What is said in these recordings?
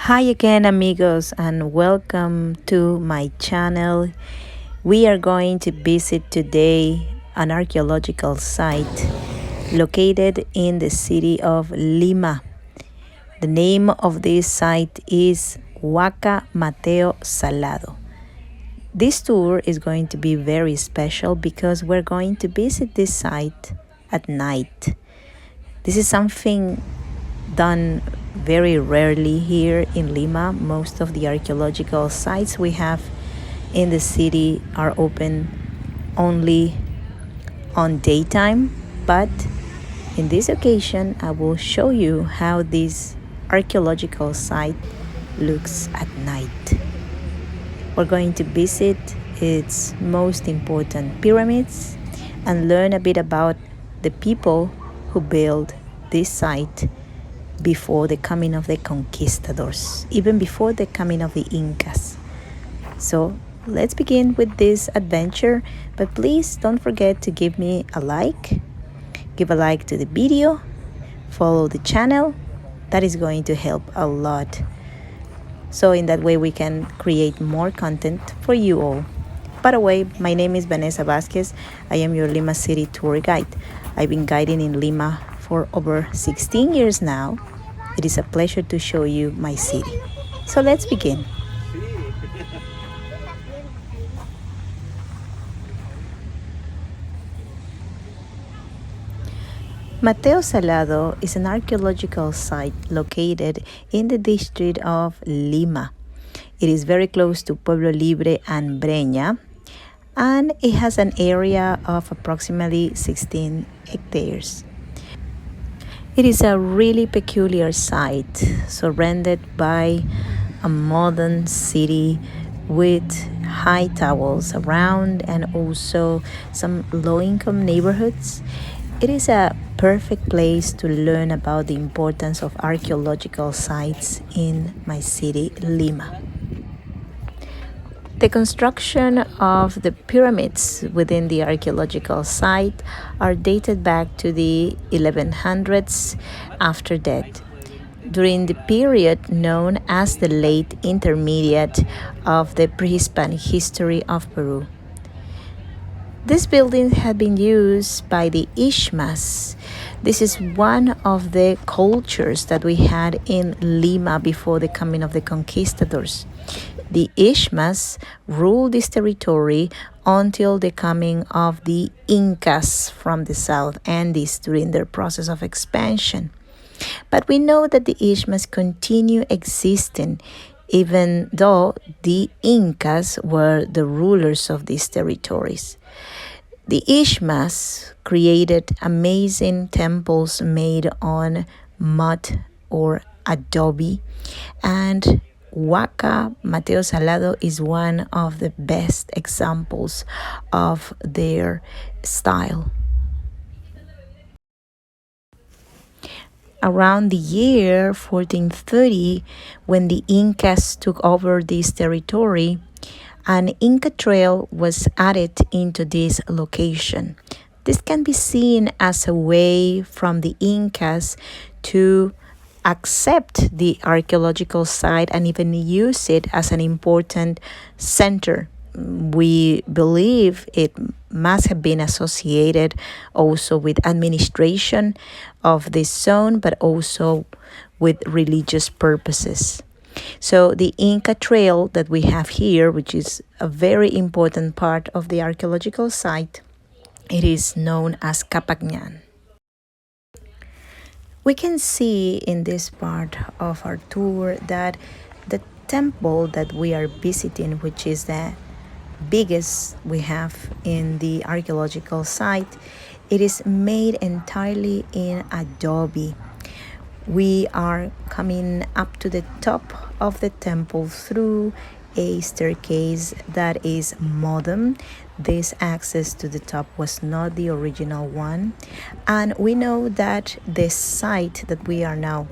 Hi again, amigos, and welcome to my channel. We are going to visit today an archaeological site located in the city of Lima. The name of this site is Huaca Mateo Salado. This tour is going to be very special because we're going to visit this site at night. This is something done very rarely here in Lima. Most of the archaeological sites we have in the city are open only on daytime, but in this occasion I will show you how this archaeological site looks at night. We're going to visit its most important pyramids and learn a bit about the people who built this site before the coming of the conquistadors, even before the coming of the Incas. So let's begin with this adventure, but please don't forget to give me a like, give a like to the video, follow the channel. That is going to help a lot. So in that way we can create more content for you all. By the way, my name is Vanessa Vasquez. I am your Lima City tour guide. I've been guiding in Lima for over 16 years now. It is a pleasure to show you my city. So let's begin. Mateo Salado is an archaeological site located in the district of Lima. It is very close to Pueblo Libre and Breña, and it has an area of approximately 16 hectares. It is a really peculiar site, surrounded by a modern city with high towers around and also some low-income neighborhoods. It is a perfect place to learn about the importance of archaeological sites in my city, Lima. The construction of the pyramids within the archaeological site are dated back to the 1100s after that, during the period known as the late intermediate of the pre-Hispanic history of Peru. This building had been used by the Ishmas. This is one of the cultures that we had in Lima before the coming of the conquistadors. The Ishmas ruled this territory until the coming of the Incas from the South Andes during their process of expansion. But we know that the Ishmas continue existing even though the Incas were the rulers of these territories. The Ishmas created amazing temples made on mud or adobe, and Huaca Mateo Salado is one of the best examples of their style. Around the year 1430, when the Incas took over this territory, an Inca trail was added into this location. This can be seen as a way from the Incas to accept the archaeological site and even use it as an important center. We believe it must have been associated also with administration of this zone, but also with religious purposes. So the Inca trail that we have here, which is a very important part of the archaeological site, it is known as Capagnan. We can see in this part of our tour that the temple that we are visiting, which is the biggest we have in the archaeological site, it is made entirely in adobe. We are coming up to the top of the temple through a staircase that is modern. This access to the top was not the original one, and we know that the site that we are now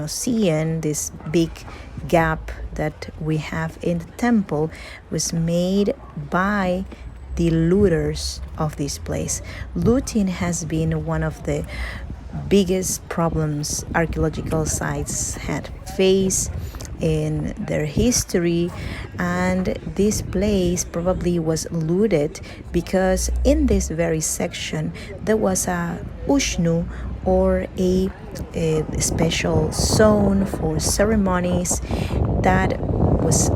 seeing, this big gap that we have in the temple, was made by the looters of this place. Looting has been one of the biggest problems archaeological sites had faced in their history, and this place probably was looted because in this very section there was a ushnu, or a special zone for ceremonies that was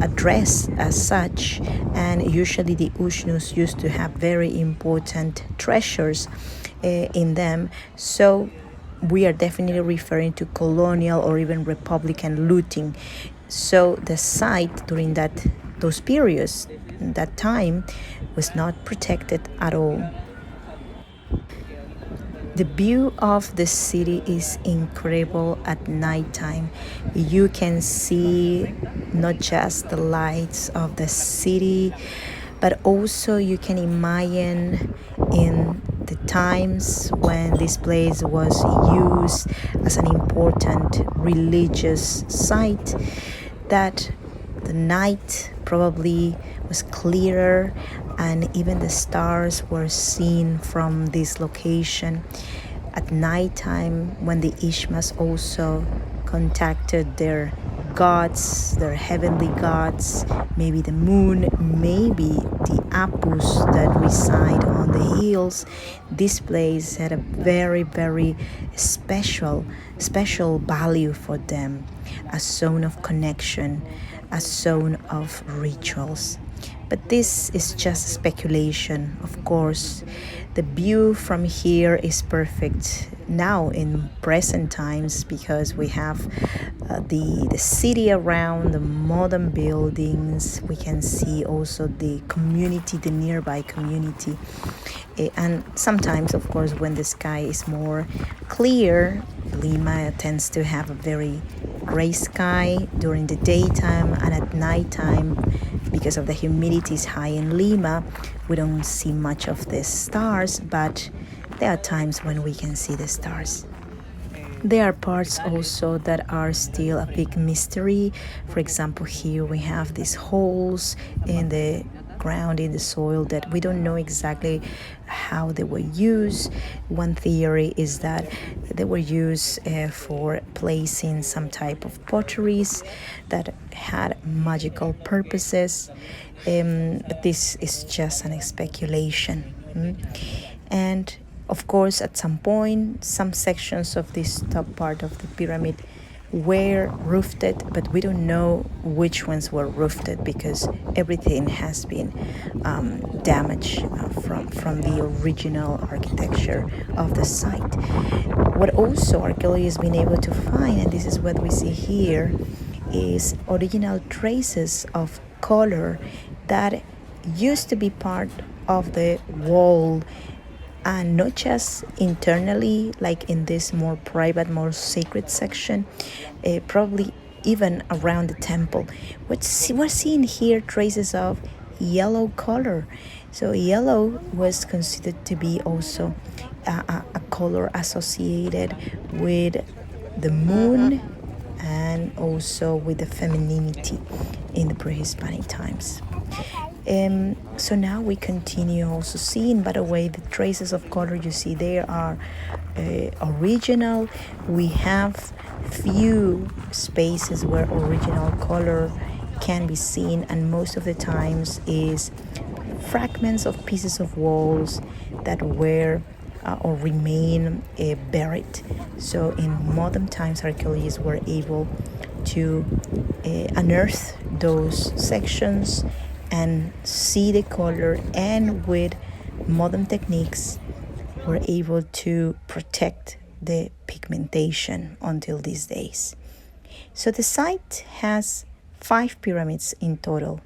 addressed as such, and usually the ushnus used to have very important treasures in them. So we are definitely referring to colonial or even republican looting. So the site during those periods, that time, was not protected at all. The view of the city is incredible at nighttime. You can see not just the lights of the city, but also you can imagine in the times when this place was used as an important religious site, that the night probably was clearer, and even the stars were seen from this location. At nighttime, when the Ishmas also contacted their gods, their heavenly gods, maybe the moon, maybe the Apus that reside on the hills, this place had a very, very special value for them, a zone of connection, a zone of rituals. But this is just speculation, of course. The view from here is perfect now in present times because we have the city around, the modern buildings. We can see also the community, the nearby community. And sometimes, of course, when the sky is more clear, Lima tends to have a very gray sky during the daytime, and at nighttime, because of the humidity is high in Lima, we don't see much of the stars, but there are times when we can see the stars. There are parts also that are still a big mystery. For example, here we have these holes in the ground, in the soil, that we don't know exactly how they were used. One theory is that they were used for placing some type of potteries that had magical purposes, but this is just an speculation. And of course, at some point, some sections of this top part of the pyramid were roofed, but we don't know which ones were roofed because everything has been damaged from the original architecture of the site. What also archaeology has been able to find, and this is what we see here, is original traces of color that used to be part of the wall, and not just internally, like in this more private, more sacred section, probably even around the temple. We're seeing here traces of yellow color. So yellow was considered to be also a color associated with the moon and also with the femininity in the pre-Hispanic times. So now we continue also seeing, by the way, the traces of color you see there are original. We have few spaces where original color can be seen, and most of the times is fragments of pieces of walls that were or remain buried. So in modern times, archaeologists were able to unearth those sections and see the color, and with modern techniques were able to protect the pigmentation until these days. So the site has 5 pyramids in total.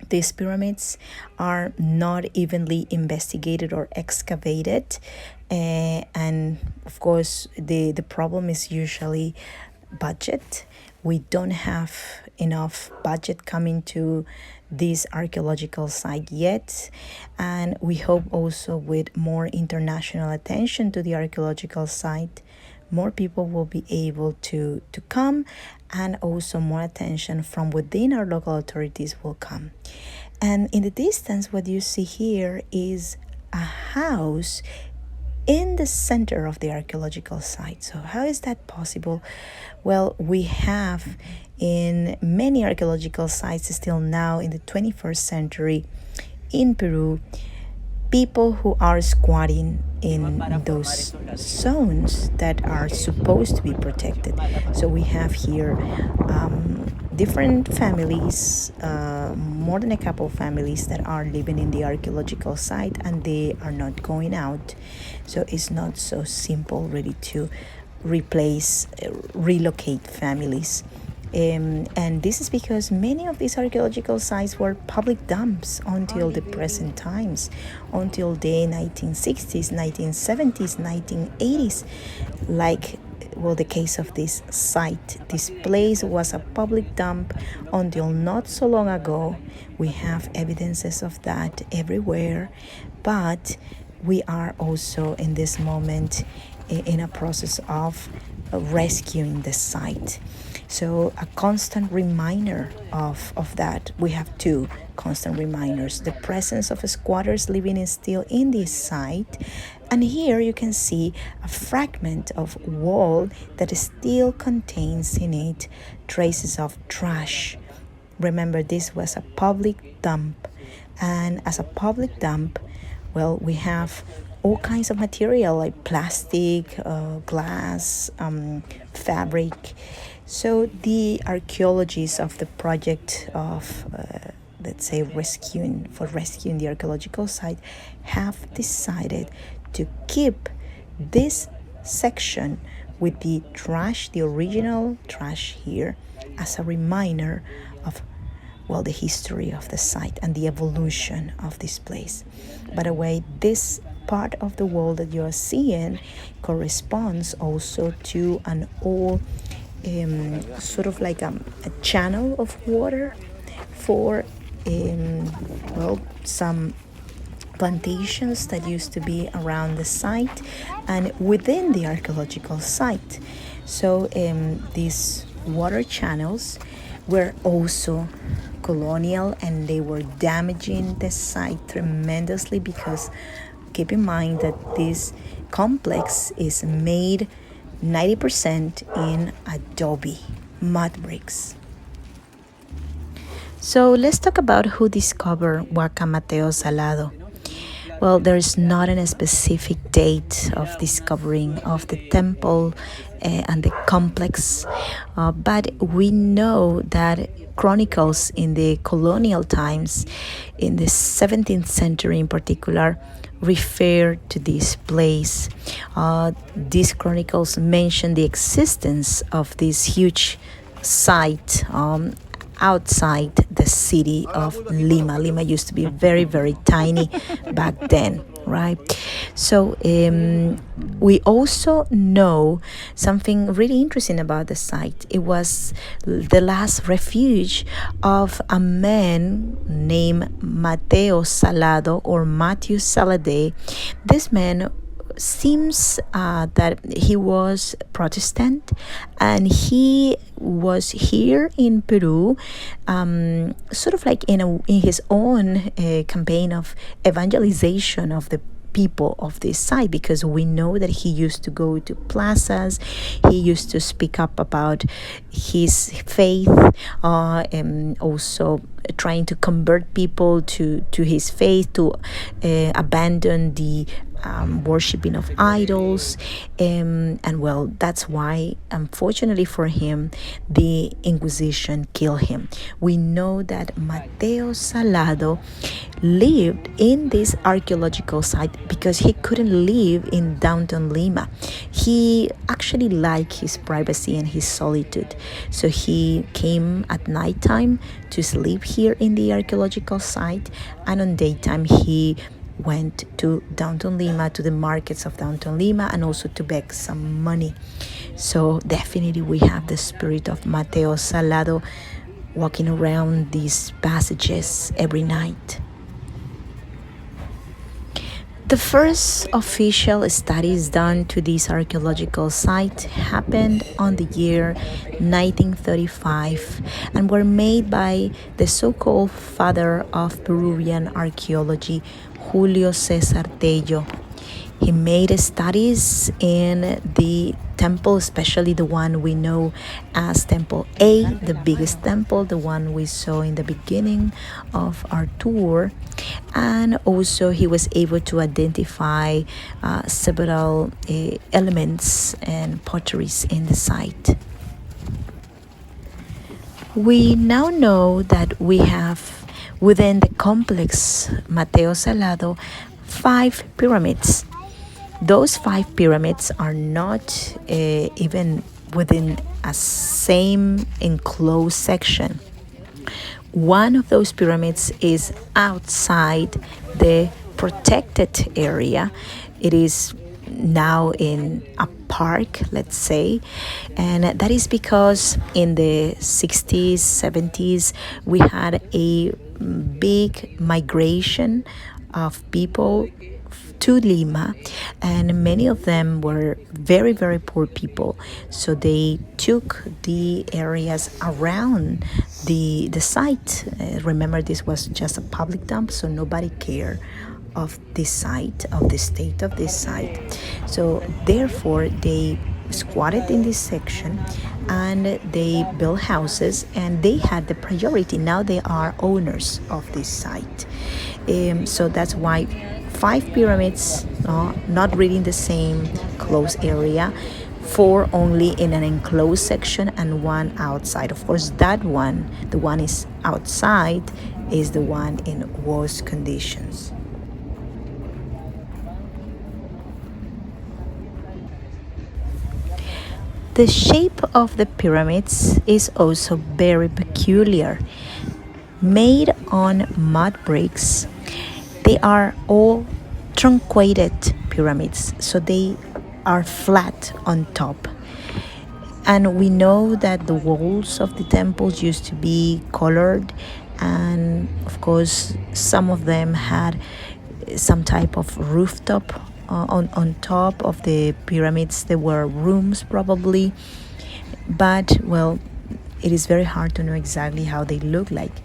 These pyramids are not evenly investigated or excavated, and of course the problem is usually budget. We don't have enough budget coming to this archaeological site yet, and we hope also with more international attention to the archaeological site, more people will be able to come, and also more attention from within our local authorities will come. And in the distance, what you see here is a house in the center of the archaeological site. So how is that possible? Well, we have in many archaeological sites still now in the 21st century in Peru, people who are squatting in those zones that are supposed to be protected. So we have here different families, more than a couple of families that are living in the archaeological site, and they are not going out. So it's not so simple really to relocate families. And this is because many of these archaeological sites were public dumps until the present times, until the 1960s, 1970s, 1980s. Like, well, the case of this site. This place was a public dump until not so long ago. We have evidences of that everywhere, but we are also in this moment in a process of rescuing the site. So a constant reminder of that. We have two constant reminders: the presence of squatters living still in this site, and here you can see a fragment of wall that still contains in it traces of trash. Remember, this was a public dump, and as a public dump, well, we have all kinds of material like plastic, glass, fabric. So the archaeologists of the project of, let's say, rescuing the archaeological site have decided to keep this section with the trash, the original trash here, as a reminder of, well, the history of the site and the evolution of this place. By the way, this part of the wall that you're seeing corresponds also to an old sort of like a channel of water for well, some plantations that used to be around the site and within the archaeological site. So these water channels were also colonial, and they were damaging the site tremendously, because keep in mind that this complex is made 90% in adobe, mud bricks. So let's talk about who discovered Huaca Mateo Salado. Well, there's not a specific date of discovering of the temple and the complex, but we know that chronicles in the colonial times, in the 17th century in particular, refer to this place. These chronicles mention the existence of this huge site outside the city of Lima. Lima used to be very, very tiny back then, right? So we also know something really interesting about the site. It was the last refuge of a man named Mateo Salado, or Mateo Salade. This man seems that he was Protestant, and he was here in Peru, sort of like in his own campaign of evangelization of the people of this site, because we know that he used to go to plazas, he used to speak up about his faith, and also trying to convert people to his faith, to abandon the worshipping of idols, and well, that's why, unfortunately for him, the Inquisition killed him. We know that Mateo Salado lived in this archaeological site because he couldn't live in downtown Lima. He actually liked his privacy and his solitude, so he came at nighttime to sleep here in the archaeological site, and on daytime he went to downtown Lima, to the markets of downtown Lima, and also to beg some money. So definitely we have the spirit of Mateo Salado walking around these passages every night. The first official studies done to this archaeological site happened on the year 1935 and were made by the so-called father of Peruvian archaeology, Julio César Tello. He made studies in the temple, especially the one we know as Temple A, the biggest temple, the one we saw in the beginning of our tour. And also, he was able to identify several elements and potteries in the site. We now know that we have within the complex Mateo Salado 5 pyramids. Those 5 pyramids are not even within a same enclosed section. One of those pyramids is outside the protected area. It is now in a park, let's say, and that is because in the 60s, 70s, we had a big migration of people to Lima, and many of them were very, very poor people. So they took the areas around the site. Remember, this was just a public dump, so nobody cared of this site, of the state of this site. So therefore, they squatted in this section and they built houses, and they had the priority. Now they are owners of this site. So that's why 5 pyramids, not really in the same closed area, 4 only in an enclosed section, and 1 outside. Of course, that one, the one is outside, is the one in worse conditions. The shape of the pyramids is also very peculiar. Made on mud bricks, they are all truncated pyramids, so they are flat on top. And we know that the walls of the temples used to be colored, and of course, some of them had some type of rooftop on top of the pyramids. There were rooms probably, but well, it is very hard to know exactly how they look like.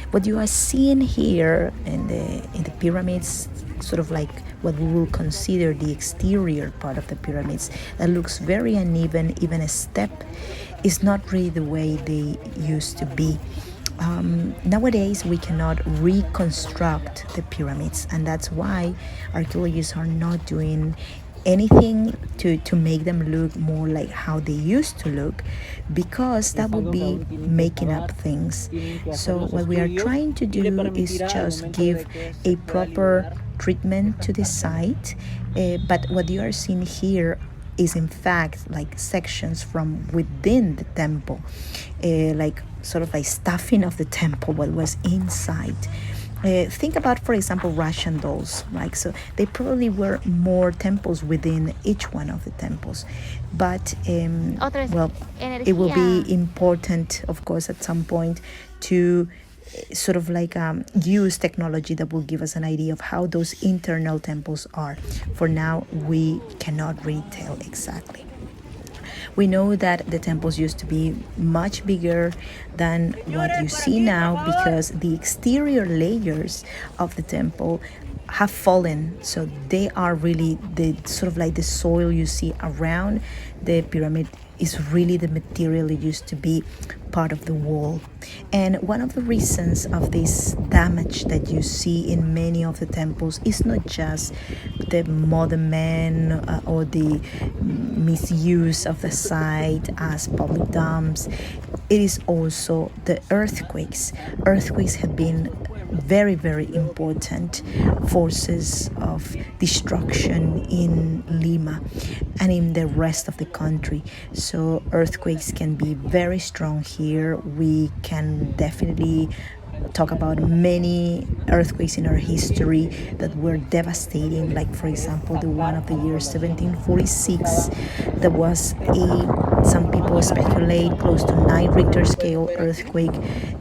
What you are seeing here in the pyramids, sort of like what we will consider the exterior part of the pyramids, that looks very uneven. Even a step is not really the way they used to be. Nowadays, we cannot reconstruct the pyramids, and that's why archaeologists are not doing anything to make them look more like how they used to look, because that would be making up things. So what we are trying to do is just give a proper treatment to the site, but what you are seeing here is in fact like sections from within the temple, like sort of like stuffing of the temple, what was inside. Think about, for example, Russian dolls, like, so they probably were more temples within each one of the temples, but well, it will be important, of course, at some point to sort of like use technology that will give us an idea of how those internal temples are. For now, we cannot really tell exactly. We know that the temples used to be much bigger than what you see now, because the exterior layers of the temple have fallen. So they are really the sort of like the soil you see around the pyramid is really the material it used to be part of the wall. And one of the reasons of this damage that you see in many of the temples is not just the modern man or the misuse of the site as public dumps. It is also the earthquakes. Earthquakes have been very, very important forces of destruction in Lima and in the rest of the country. So earthquakes can be very strong here. We can definitely talk about many earthquakes in our history that were devastating, like for example the one of the year 1746. There was some people speculate close to 9 Richter scale earthquake.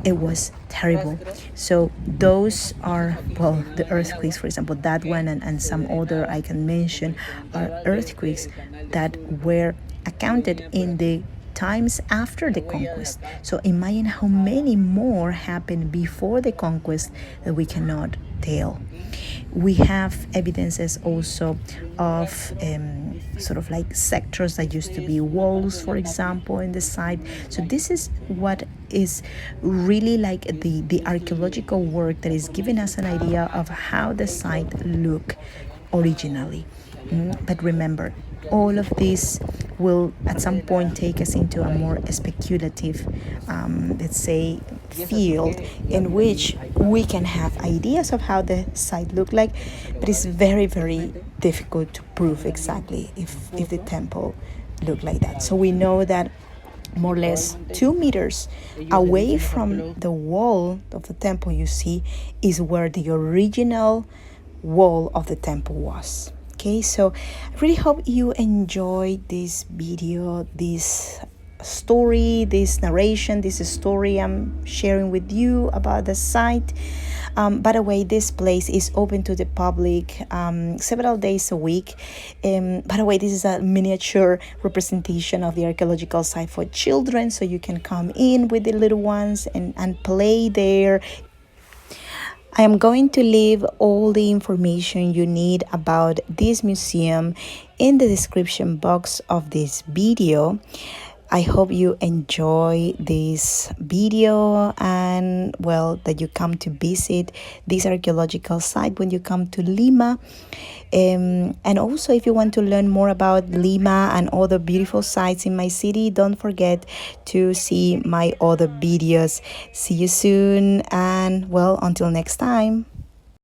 It was terrible. So those are, well, the earthquakes, for example, that one and some other I can mention are earthquakes that were accounted in the times after the conquest. So imagine how many more happened before the conquest that we cannot detail. We have evidences also of sort of like sectors that used to be walls, for example, in the site. So this is what is really like the archaeological work that is giving us an idea of how the site looked originally. But remember, all of this will at some point take us into a more speculative, let's say, field in which we can have ideas of how the site looked like, but it's very, very difficult to prove exactly if the temple looked like that. So we know that more or less 2 meters away from the wall of the temple, you see, is where the original wall of the temple was. Okay, so I really hope you enjoyed this video, this story, this narration, this story I'm sharing with you about the site. By the way, this place is open to the public several days a week. By the way, this is a miniature representation of the archaeological site for children, so you can come in with the little ones and play there. I am going to leave all the information you need about this museum in the description box of this video. I hope you enjoy this video and, well, that you come to visit this archaeological site when you come to Lima. And also, if you want to learn more about Lima and other beautiful sites in my city, don't forget to see my other videos. See you soon, and, well, until next time.